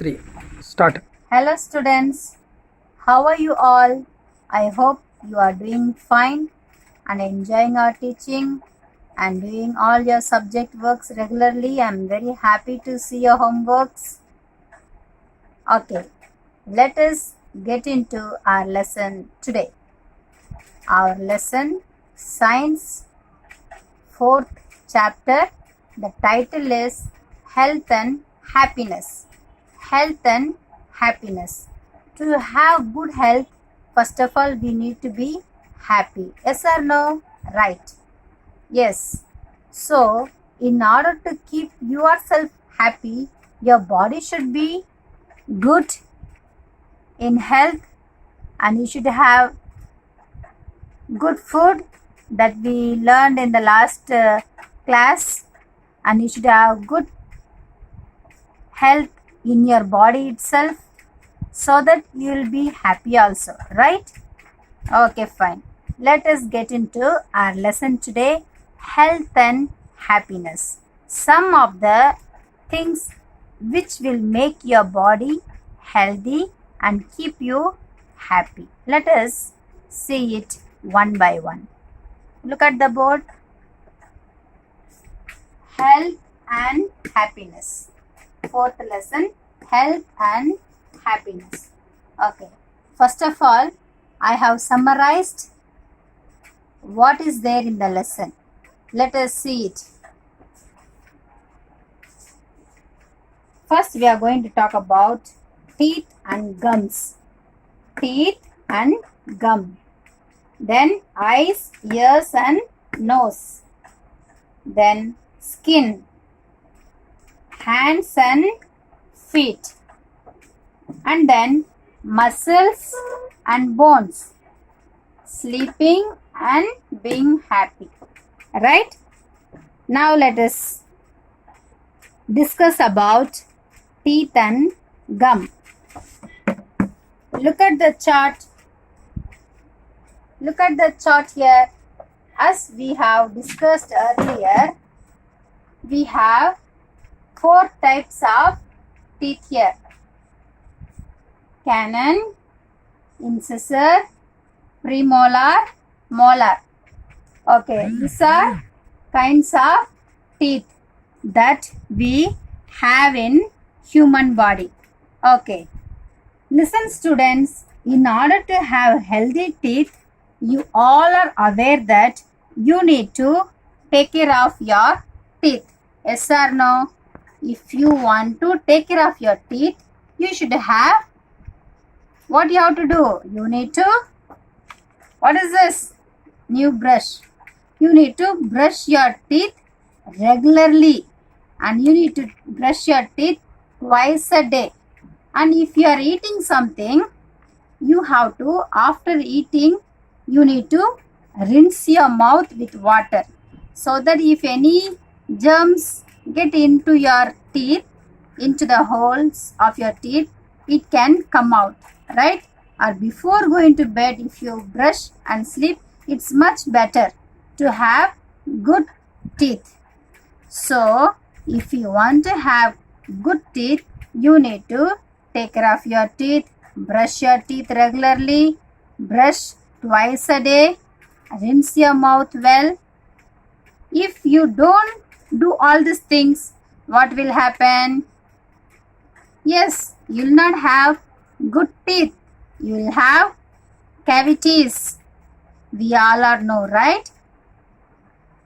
3. Start. Hello students, how are you all? I hope you are doing fine and enjoying our teaching and doing all your subject works regularly. I am very happy to see your homeworks. Okay, let us get into our lesson today. Our lesson, Science 4th chapter. The title is Health and Happiness. Health and happiness. To have good health, first of all, we need to be happy. Yes or no? Right. Yes. So, in order to keep yourself happy, your body should be good in health and you should have good food that we learned in the last class, and you should have good health in your body itself so that you will be happy also, right? Okay, fine. Let us get into our lesson today, health and happiness. Some of the things which will make your body healthy and keep you happy. Let us see it one by one. Look at the board. Health and happiness. Fourth lesson, health and happiness. Okay, first of all, I have summarized what is there in the lesson. Let us see it. First, we are going to talk about teeth and gums. Teeth and gum. Then eyes, ears and nose. Then skin, hands and feet, and then muscles and bones, sleeping and being happy. Right? Now let us discuss about teeth and gum. Look at the chart. Look at the chart here. As we have discussed earlier, we have 4 types of teeth here: canine, incisor, premolar, molar. Okay, these are kinds of teeth that we have in human body. Okay, listen students, in order to have healthy teeth, you all are aware that you need to take care of your teeth. Yes or no? If you want to take care of your teeth, you should have, what you have to do? You need to, what is this? New brush. You need to brush your teeth regularly, and you need to brush your teeth twice a day. And if you are eating something, you have to, after eating, you need to rinse your mouth with water, so that if any germs get into your teeth, into the holes of your teeth, it can come out, right? Or before going to bed, if you brush and sleep, it's much better to have good teeth. So, if you want to have good teeth, you need to take care of your teeth, brush your teeth regularly, brush twice a day, rinse your mouth well. If you don't do all these things, what will happen? Yes, you will not have good teeth. You will have cavities. We all are know, right?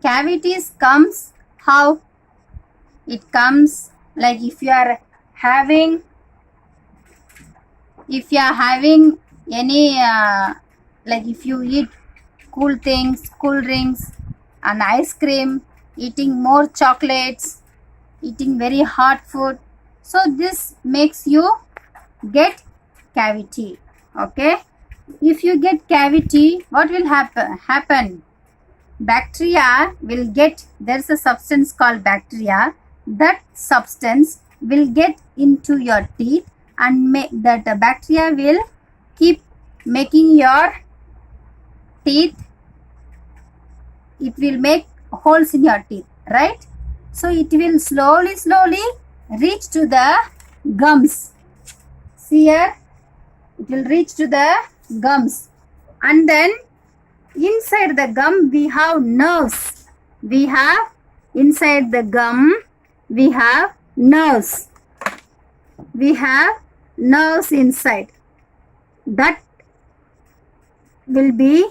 Cavities comes how? It comes like if you are having any like if you eat cool things, cool drinks and ice cream, eating more chocolates, eating very hot food, so this makes you get cavity. Okay, if you get cavity, what will happen? Bacteria will get, there's a substance called bacteria. That substance will get into your teeth, and that bacteria will keep making your teeth, it will make holes in your teeth, right? So it will slowly reach to the gums. See here, it will reach to the gums. And then inside the gum we have nerves. We have inside the gum we have nerves. We have nerves inside. That will be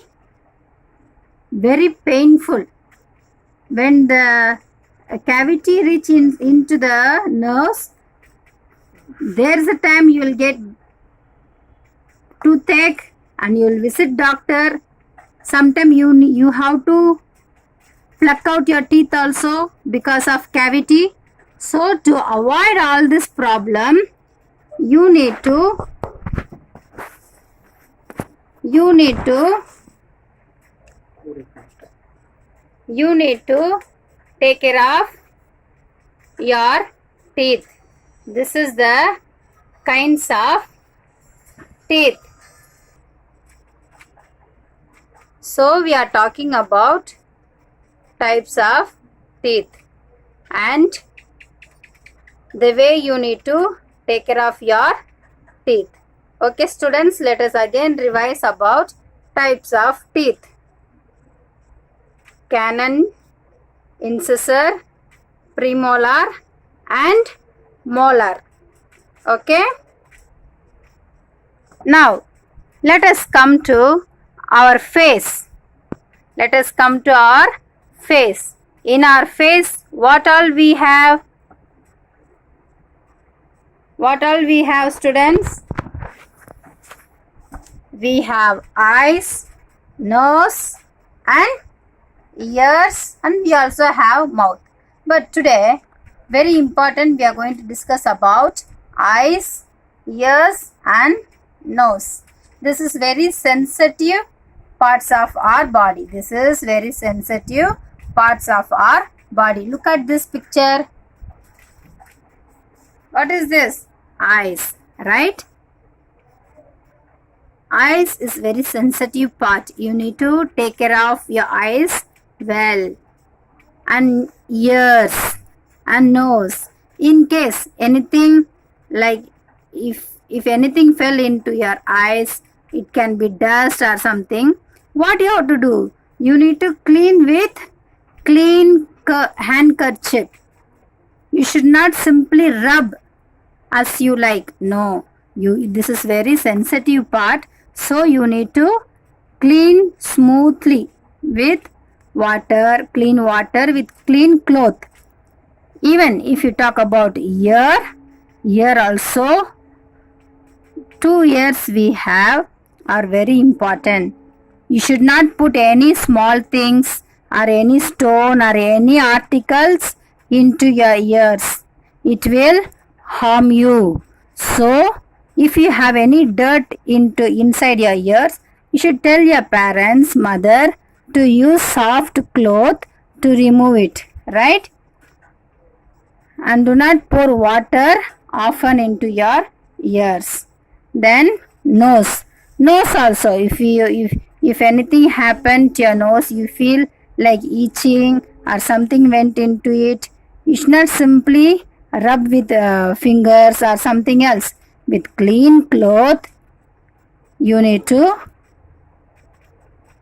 very painful. When the cavity reaches into the nerves, there is a time you will get toothache and you will visit doctor. Sometimes you have to pluck out your teeth also because of cavity. So to avoid all this problem, you need to take care of your teeth. This is the kinds of teeth. So we are talking about types of teeth and the way you need to take care of your teeth. Okay students, let us again revise about types of teeth. Canine, incisor, premolar and molar. Okay. Now let us come to our face. Let us come to our face. In our face, what all we have? What all we have, students? We have eyes, nose and ears, and we also have mouth. But today, very important, we are going to discuss about eyes, ears and nose. This is very sensitive parts of our body. This is very sensitive parts of our body. Look at this picture. What is this? Eyes, right? Eyes is very sensitive part. You need to take care of your eyes well. And ears and nose. In case anything like if anything fell into your eyes, it can be dust or something. What you have to do? You need to clean with clean handkerchief. You should not simply rub as you like. No, this is very sensitive part. So you need to clean smoothly with water, clean water with clean cloth. Even if you talk about ear also, 2 ears we have are very important. You should not put any small things or any stone or any articles into your ears. It will harm you. So if you have any dirt inside your ears, you should tell your parents, mother, to use soft cloth to remove it, right? And do not pour water often into your ears. Then nose also, if anything happened to your nose, you feel like itching or something went into it, you should not simply rub with fingers or something else. With clean cloth, you need to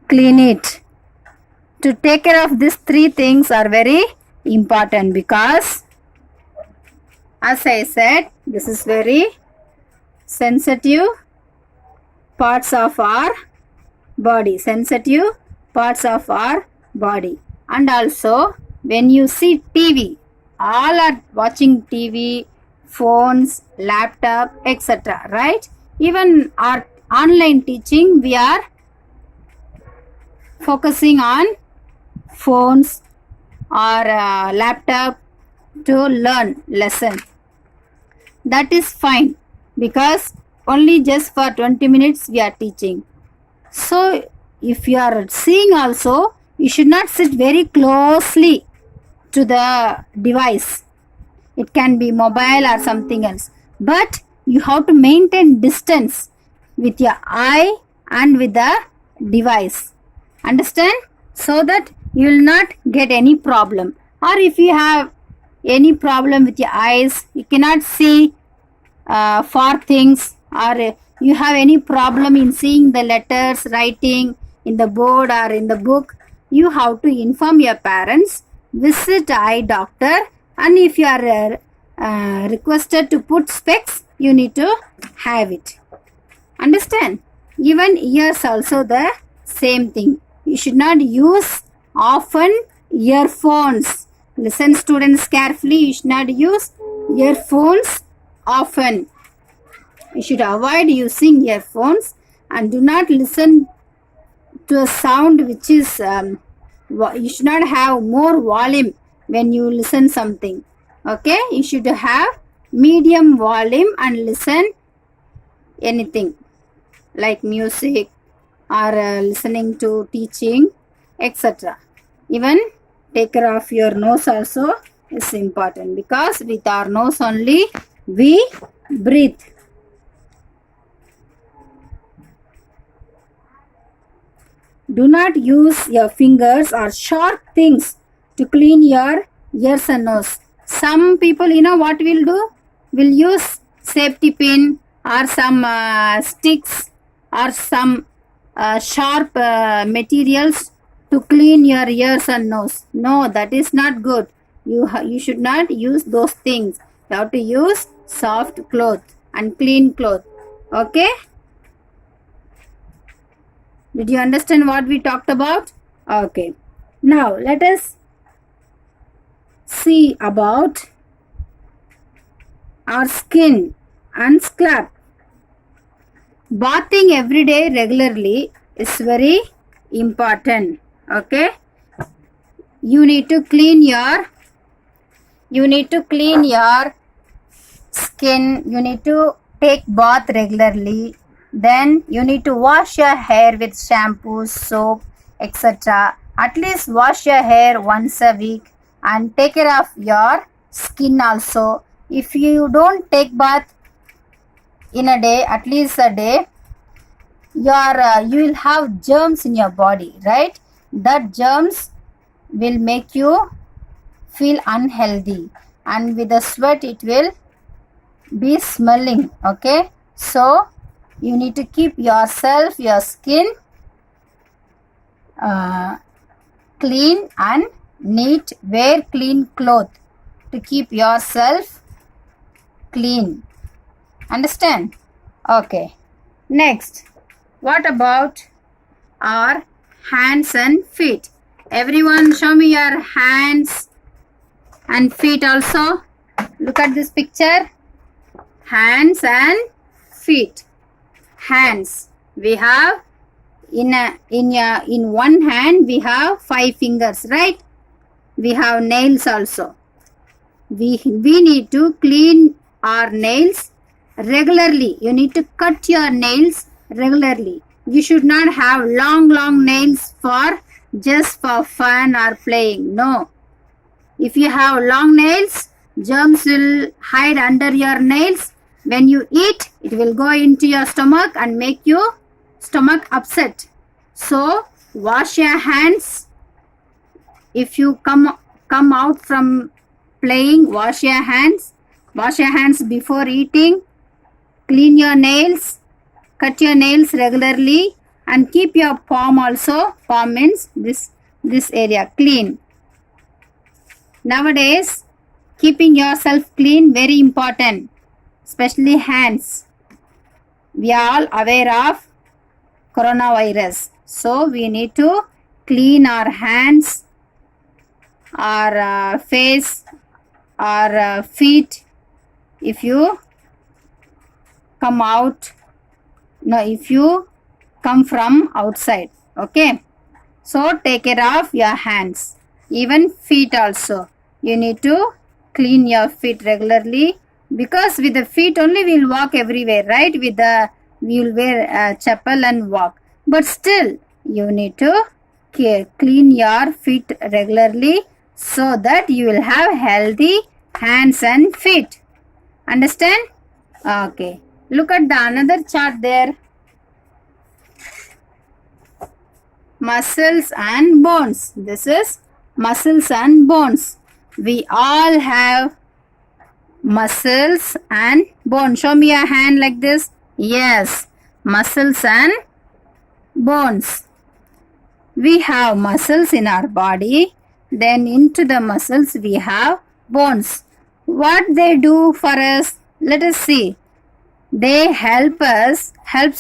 clean it. To take care of these 3 things are very important, because as I said, this is very sensitive parts of our body. And also when you see TV, all are watching TV, phones, laptop, etc. Right? Even our online teaching, we are focusing on phones or laptop to learn lesson. That is fine, because only just for 20 minutes we are teaching. So if you are seeing also, you should not sit very closely to the device. It can be mobile or something else. But you have to maintain distance with your eye and with the device. Understand? So that you will not get any problem. Or if you have any problem with your eyes, you cannot see far things or you have any problem in seeing the letters, writing in the board or in the book, you have to inform your parents, visit eye doctor, and if you are requested to put specs, you need to have it. Understand? Even ears also the same thing. You should not use often earphones. Listen students carefully, you should not use earphones often. You should avoid using earphones and do not listen to a sound which is, you should not have more volume when you listen something. Okay, you should have medium volume and listen anything like music or listening to teaching, etc. Even take care of your nose also is important, because with our nose only we breathe. Do not use your fingers or sharp things to clean your ears and nose. Some people, what will do? Will use safety pin or some sticks or some sharp materials to clean your ears and nose. No, that is not good. You should not use those things. You have to use soft cloth and clean cloth. Okay? Did you understand what we talked about? Okay. Now let us see about our skin and scalp. Bathing every day regularly is very important. Okay. You need to clean your skin. You need to take bath regularly. Then you need to wash your hair with shampoo, soap, etc. At least wash your hair once a week and take care of your skin also. If you don't take bath in a day, at least a day, you will have germs in your body, right? That germs will make you feel unhealthy, and with the sweat it will be smelling. Okay, so you need to keep yourself, your skin clean and neat. Wear clean clothes to keep yourself clean. Understand? Okay. Next, what about our hands and feet? Everyone show me your hands and feet also. Look at this picture. Hands and feet. Hands, we have in one hand we have 5 fingers, right? We have nails also. We need to clean our nails regularly. You need to cut your nails regularly. You should not have long nails for just for fun or playing. No. If you have long nails, germs will hide under your nails. When you eat, it will go into your stomach and make your stomach upset. So wash your hands. If you come out from playing, wash your hands. Wash your hands before eating. Clean your nails. Cut your nails regularly and keep your palm also. Palm means this area clean. Nowadays, keeping yourself clean very important. Especially hands. We are all aware of coronavirus. So we need to clean our hands, our face, our feet. If you come from outside. Okay. So take care of your hands. Even feet also. You need to clean your feet regularly. Because with the feet only we will walk everywhere, right? We will wear chappal and walk. But still, you need to clean your feet regularly so that you will have healthy hands and feet. Understand? Okay. Look at the another chart there. Muscles and bones. This is muscles and bones. We all have muscles and bone. Show me a hand like this. Yes, muscles and bones. We have muscles in our body, then into the muscles we have bones. What they do for us? Let us see. They helps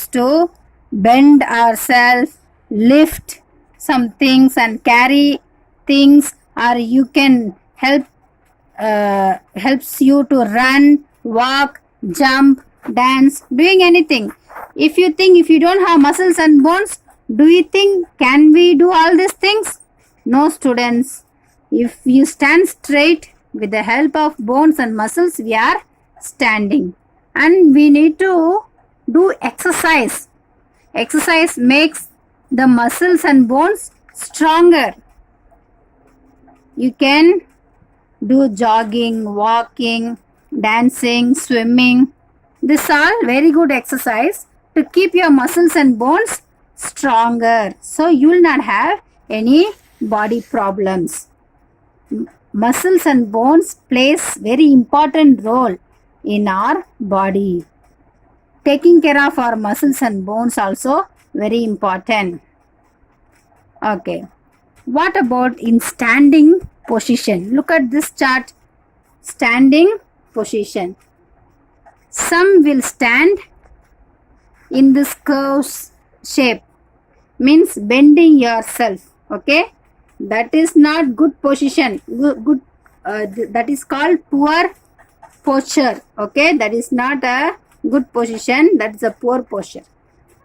to bend ourselves, lift some things and carry things, or you can helps you to run, walk, jump, dance, doing anything. If you think if you don't have muscles and bones, do you think can we do all these things? No, students. If you stand straight with the help of bones and muscles, we are standing. And we need to do exercise. Exercise makes the muscles and bones stronger. You can do jogging, walking, dancing, swimming. This all very good exercise to keep your muscles and bones stronger. So you will not have any body problems. Muscles and bones plays very important role in our body. Taking care of our muscles and bones also very important. Okay. What about in standing position? Look at this chart. Standing position. Some will stand in this curve shape. Means bending yourself. Okay. That is not good position. That is called poor posture. Okay. That is not a good position. That is a poor posture.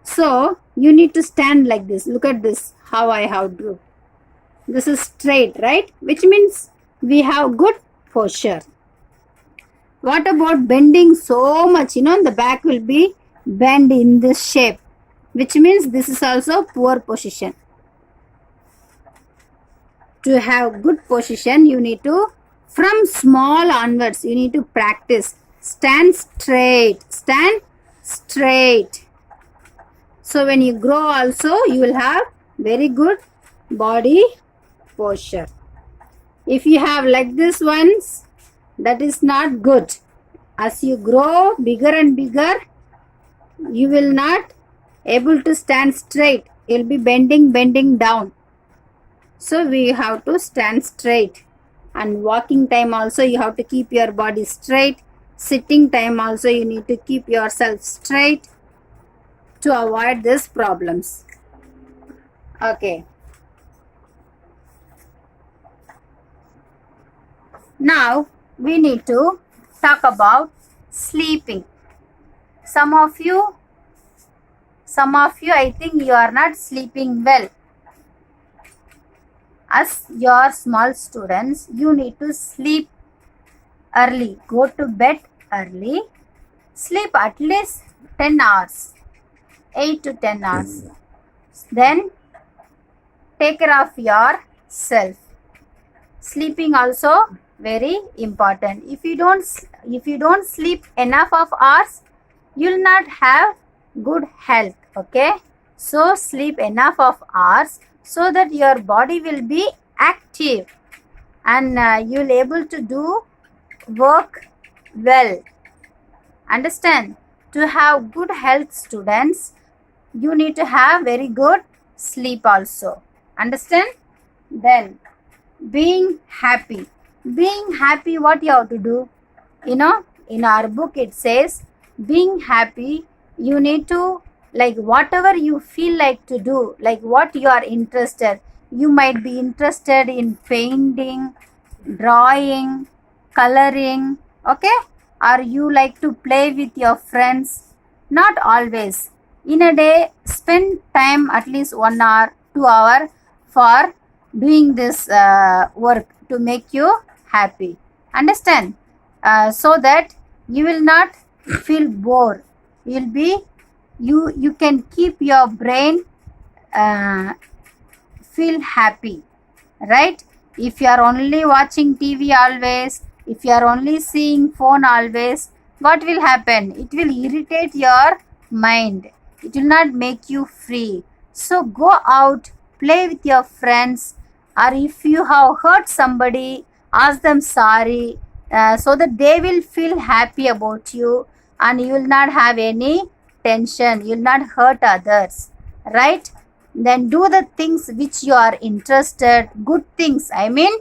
So you need to stand like this. Look at this. How I have drew. This is straight, right? Which means we have good posture. What about bending so much? The back will be bent in this shape, which means this is also poor position. To have good position, you need to, from small onwards, you need to practice. Stand straight. Stand straight. So when you grow also, you will have very good body posture. If you have like this once, that is not good. As you grow bigger and bigger, you will not able to stand straight. You will be bending down. So we have to stand straight. And walking time also you have to keep your body straight. Sitting time also you need to keep yourself straight to avoid these problems. Okay. Now we need to talk about sleeping. Some of you I think you are not sleeping well. As your small students, you need to sleep early. Go to bed early. Sleep at least 10 hours. 8 to 10 hours. Then take care of yourself. Sleeping also very important. If you don't sleep enough of hours, you will not have good health. Okay, so sleep enough of hours so that your body will be active and you will able to do work well. Understand? To have good health, students, you need to have very good sleep also. Understand? Then being happy. Being happy, what you have to do? In our book it says, being happy, you need to, like, whatever you feel like to do, like what you are interested. You might be interested in painting, drawing, coloring, okay? Or you like to play with your friends. Not always. In a day, spend time at least 1 hour, 2 hours for doing this work to make you happy. Understand? So that you will not feel bored. You can keep your brain feel happy, right? If you are only watching TV always, if you are only seeing phone always, what will happen? It will irritate your mind. It will not make you free. So go out, play with your friends, or if you have hurt somebody, ask them sorry, so that they will feel happy about you and you will not have any tension. You will not hurt others. Right? Then do the things which you are interested. Good things. I mean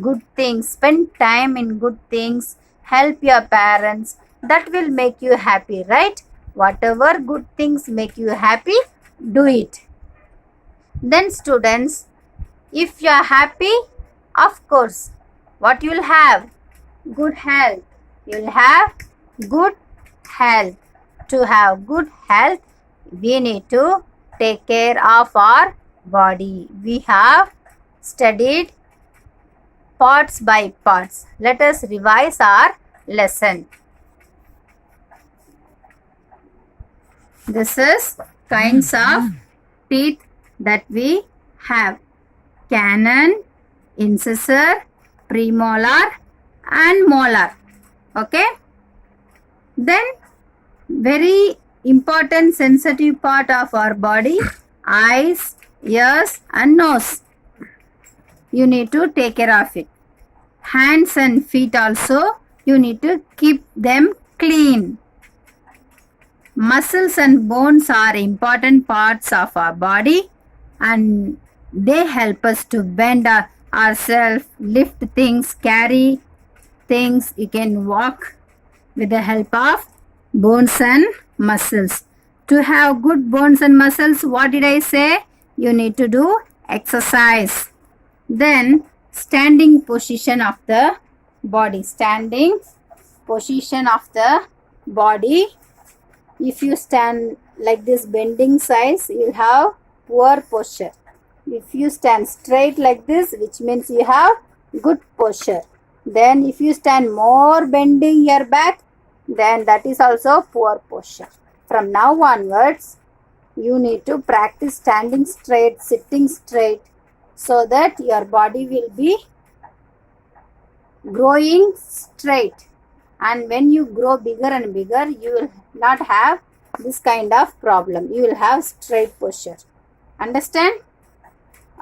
good things. Spend time in good things. Help your parents. That will make you happy. Right? Whatever good things make you happy, do it. Then students, if you are happy, of course, what you will have? Good health. You will have good health. To have good health, we need to take care of our body. We have studied parts by parts. Let us revise our lesson. This is kinds of teeth that we have: canine, incisor, premolar and molar. Okay. Then very important sensitive part of our body, eyes, ears and nose. You need to take care of it. Hands and feet also, you need to keep them clean. Muscles and bones are important parts of our body and they help us to bend ourselves, lift things, carry things. You can walk with the help of bones and muscles. To have good bones and muscles, what did I say? You need to do exercise. Then standing position of the body. Standing position of the body. If you stand like this bending size, you will have poor posture. If you stand straight like this, which means you have good posture. Then if you stand more bending your back, then that is also poor posture. From now onwards, you need to practice standing straight, sitting straight, so that your body will be growing straight. And when you grow bigger and bigger, you will not have this kind of problem. You will have straight posture. Understand?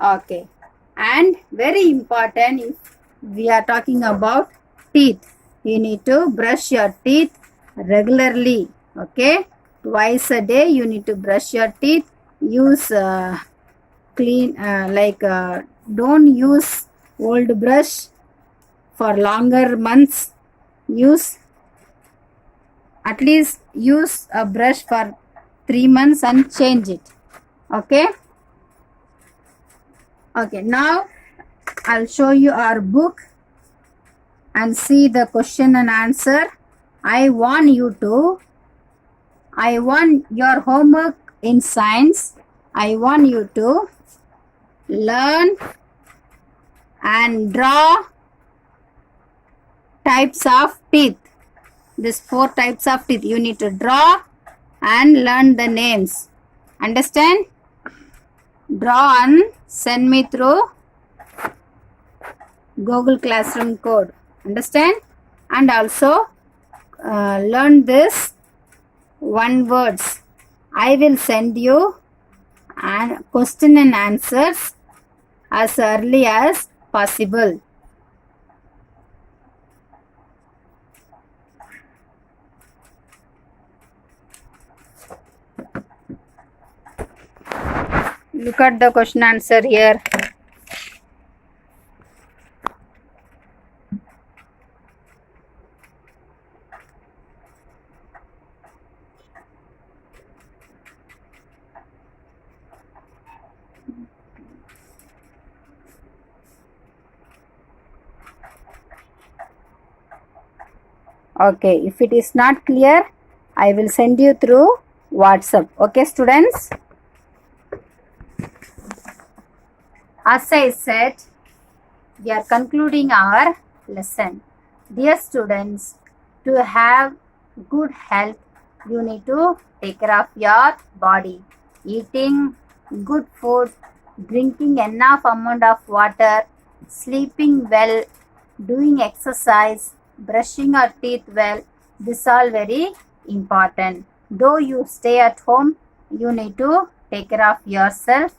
Okay. And very important, if we are talking about teeth, you need to brush your teeth regularly. Okay. Twice a day you need to brush your teeth. Use clean don't use old brush for longer months. Use at least use a brush for 3 months and change it. Okay. Okay, now I'll show you our book and see the question and answer. I want your homework in science. I want you to learn and draw types of teeth. These 4 types of teeth. You need to draw and learn the names. Understand? Draw and send me through Google Classroom code. Understand? And also learn this 1 words. I will send you and question and answers as early as possible. Look at the question answer here. Okay, if it is not clear, I will send you through WhatsApp. Okay, students? As I said, we are concluding our lesson. Dear students, to have good health, you need to take care of your body. Eating good food, drinking enough amount of water, sleeping well, doing exercise, brushing your teeth well, this all very important. Though you stay at home, you need to take care of yourself,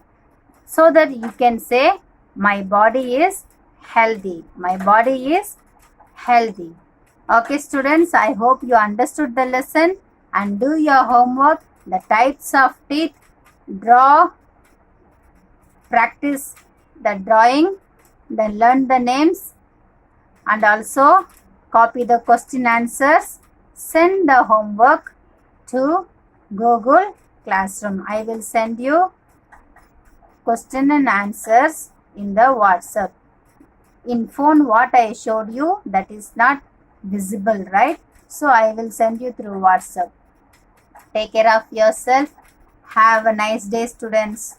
so that you can say, my body is healthy. My body is healthy. Okay, students, I hope you understood the lesson and do your homework the types of teeth, draw, practice the drawing, then learn the names, and also copy the question answers. Send the homework to Google Classroom. I will send you question and answers in the WhatsApp. In phone, what I showed you, that is not visible, right? So I will send you through WhatsApp. Take care of yourself. Have a nice day, students.